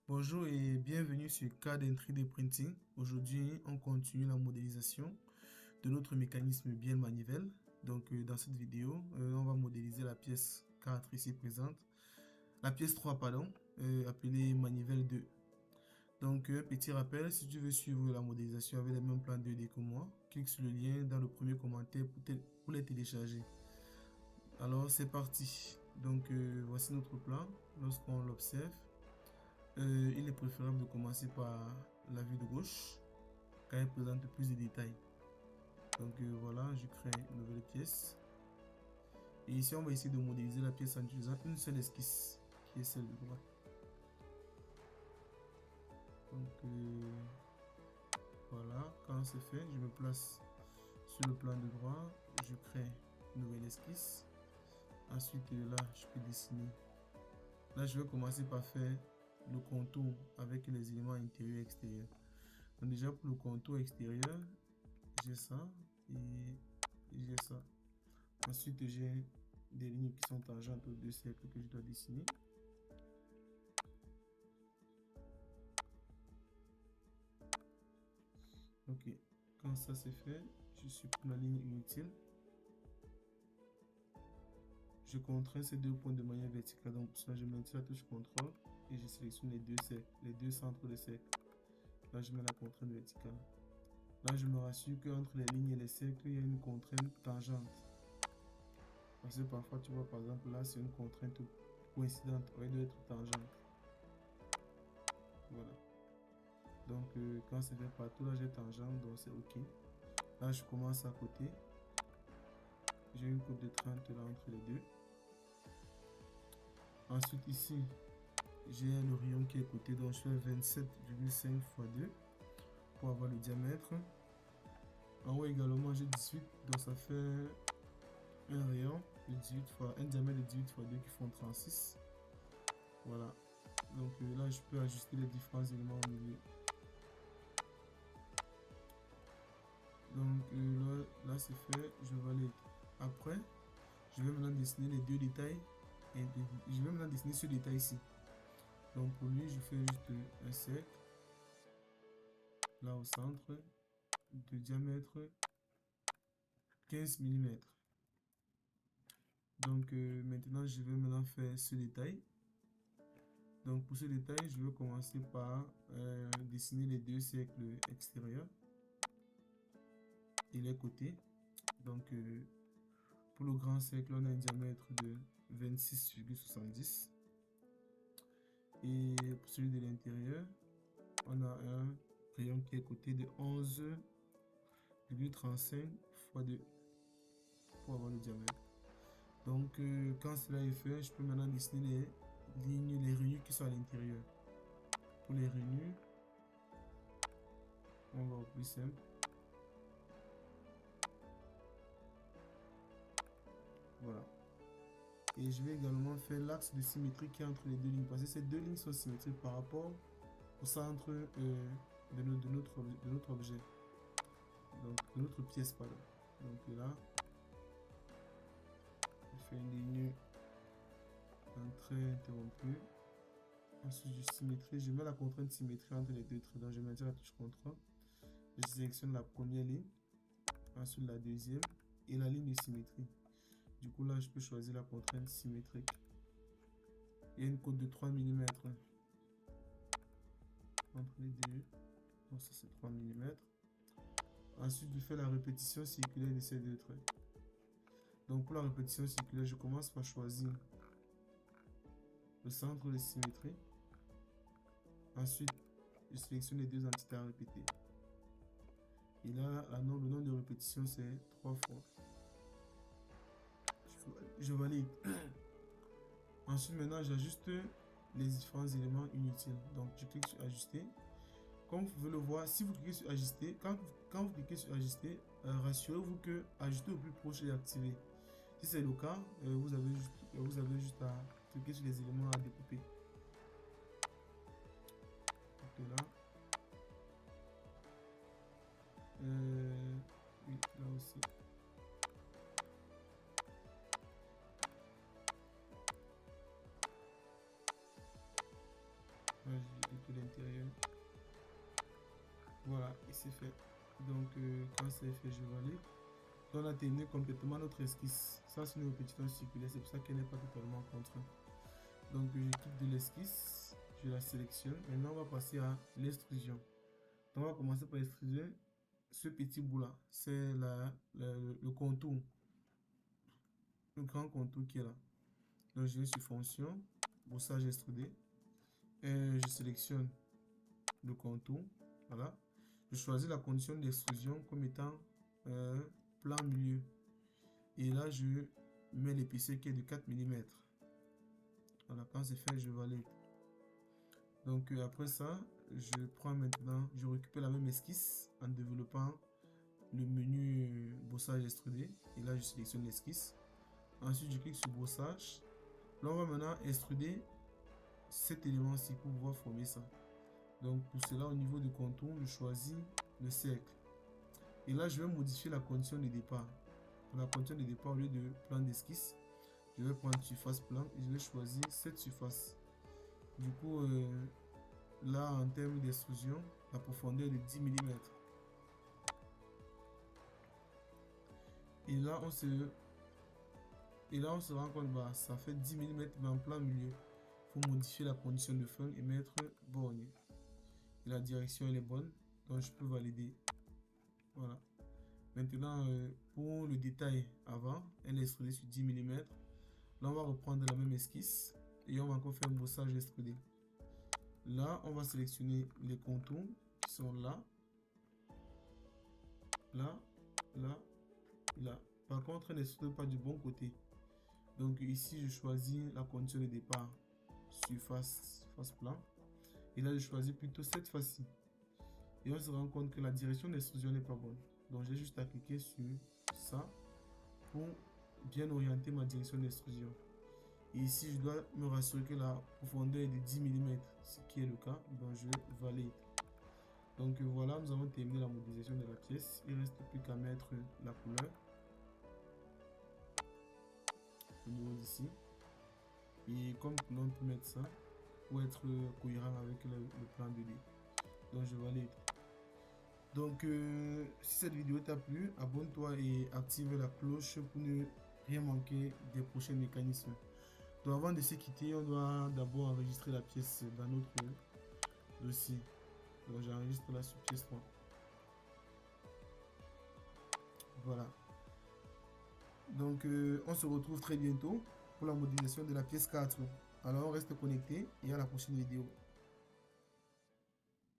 Bonjour et bienvenue sur CAD 3D Printing. Aujourd'hui, on continue la modélisation de notre mécanisme bielle manivelle. Donc, dans cette vidéo, on va modéliser la pièce 4 ici présente. La pièce 3, pardon, appelée manivelle 2. Donc, un petit rappel, si tu veux suivre la modélisation avec les mêmes plans 2D que moi, clique sur le lien dans le premier commentaire pour les télécharger. Alors, c'est parti. Donc, voici notre plan. Lorsqu'on l'observe, il est préférable de commencer par la vue de gauche car elle présente plus de détails. Donc voilà, je crée une nouvelle pièce. Et ici, on va essayer de modéliser la pièce en utilisant une seule esquisse qui est celle de droite. Donc voilà, quand c'est fait, je me place sur le plan de droit, je crée une nouvelle esquisse. Ensuite, là, je peux dessiner. Là, je vais commencer par faire le contour avec les éléments intérieurs et extérieurs. Donc déjà pour le contour extérieur, j'ai ça et j'ai ça. Ensuite, j'ai des lignes qui sont tangentes aux deux cercles que je dois dessiner. Ok, quand ça c'est fait, je supprime la ligne inutile. Je contrains ces deux points de manière verticale. Donc pour cela, je maintiens la touche CTRL et je sélectionne les deux cercles, les deux centres de cercle. Là, je mets la contrainte verticale. Là, je me rassure qu'entre les lignes et les cercles, il y a une contrainte tangente. Parce que parfois, tu vois, par exemple, là, c'est une contrainte coïncidente. Elle doit être tangente. Voilà. Donc, quand c'est fait partout, là, j'ai tangente, donc c'est OK. Là, je commence à côté. J'ai une coupe de 30 là entre les deux. Ensuite, ici, j'ai le rayon qui est côté, donc je fais 27,5 x 2 pour avoir le diamètre. En haut également, j'ai 18, donc ça fait un rayon de 18 fois, un diamètre de 18 x 2 qui font 36. Voilà. Donc là, je peux ajuster les différents éléments au milieu. Donc là c'est fait, je valide. Après, je vais maintenant dessiner les deux détails. Et je vais maintenant dessiner ce détail ici. Donc pour lui, je fais juste un cercle. Là au centre, de diamètre 15 mm. Donc maintenant, je vais maintenant faire ce détail. Donc pour ce détail, je vais commencer par dessiner les deux cercles extérieurs et les côtés. Donc pour le grand cercle, on a un diamètre de 26,70. Et pour celui de l'intérieur, on a un rayon qui est côté de 11,35 x 2 pour avoir le diamètre. Donc quand cela est fait, je peux maintenant dessiner les lignes, les rainures qui sont à l'intérieur. Pour les rainures, on va au plus simple. Voilà. Et je vais également faire l'axe de symétrie qui est entre les deux lignes. Parce que ces deux lignes sont symétriques par rapport au centre de notre objet. Donc de notre pièce, pardon. Donc là, je fais une ligne, un trait interrompu. Ensuite, je symétrie. Je mets la contrainte symétrie entre les deux traits. Donc je maintiens la touche CTRL. Je sélectionne la première ligne. Ensuite la deuxième. Et la ligne de symétrie. Du coup là, je peux choisir la contrainte symétrique. Il y a une cote de 3 mm entre les deux. Donc ça c'est 3 mm. Ensuite, je fais la répétition circulaire de ces deux traits. Donc pour la répétition circulaire, je commence par choisir le centre de symétrie. Ensuite, je sélectionne les deux entités à répéter. Et là, le nombre de répétitions, c'est 3 fois. Je valide. Ensuite, maintenant, j'ajuste les différents éléments inutiles. Donc, je clique sur ajuster. Comme vous pouvez le voir, si vous cliquez sur ajuster, quand vous cliquez sur ajuster, rassurez-vous que ajuster au plus proche est activé. Si c'est le cas, vous avez juste à cliquer sur les éléments à découper. Donc là, oui, là aussi. Là, j'ai l'intérieur. Voilà, et c'est fait. Donc quand c'est fait, je valide. Donc on a terminé complètement notre esquisse. Ça c'est une répétition circulaire, c'est pour ça qu'elle n'est pas totalement contrainte. Donc je quitte de l'esquisse, je la sélectionne. Maintenant on va passer à l'extrusion. Donc on va commencer par extruder ce petit bout là. C'est le contour. Le grand contour qui est là. Donc je vais sur fonction, brossage extrudé. Et je sélectionne le contour. Voilà. Je choisis la condition d'extrusion comme étant plan milieu. Et là, je mets l'épaisseur qui est de 4 mm. Voilà, quand c'est fait, je valide. Donc après ça, je prends maintenant, je récupère la même esquisse en développant le menu brossage extrudé. Et là, je sélectionne l'esquisse. Ensuite, je clique sur brossage. Là, on va maintenant extruder cet élément-ci pour pouvoir former ça. Donc pour cela, au niveau du contour, je choisis le cercle. Et là, je vais modifier la condition de départ. Pour la condition de départ, au lieu de plan d'esquisse, je vais prendre surface plan et je vais choisir cette surface. Du coup, là, en termes d'extrusion, la profondeur est de 10 mm. Et là, on se rend compte, bah, ça fait 10 mm mais en plein milieu. Il faut modifier la condition de fin et mettre borgne. Et la direction, elle est bonne, donc je peux valider. Voilà. Maintenant, pour le détail avant, elle est extrudée sur 10 mm. Là, on va reprendre la même esquisse et on va encore faire un brossage extrudé. Là, on va sélectionner les contours qui sont là, là, là, là. Par contre, elle n'extrude pas du bon côté. Donc ici, je choisis la condition de départ surface face plan. Et là, je choisis plutôt cette face-ci. Et on se rend compte que la direction d'extrusion n'est pas bonne. Donc j'ai juste à cliquer sur ça pour bien orienter ma direction d'extrusion. Et ici, je dois me rassurer que la profondeur est de 10 mm, ce qui est le cas. Donc je valide. Donc voilà, nous avons terminé la modélisation de la pièce. Il ne reste plus qu'à mettre la couleur au niveau d'ici. Et comme couleur, on peut mettre ça pour être cohérent avec le plan 2D. Donc je valide. Donc si cette vidéo t'a plu, abonne-toi et active la cloche pour ne rien manquer des prochains mécanismes. Donc avant de se quitter, on doit d'abord enregistrer la pièce dans notre dossier. Donc j'enregistre là sur pièce 3. Voilà. Donc on se retrouve très bientôt pour la modélisation de la pièce 4. Alors on reste connecté et à la prochaine vidéo.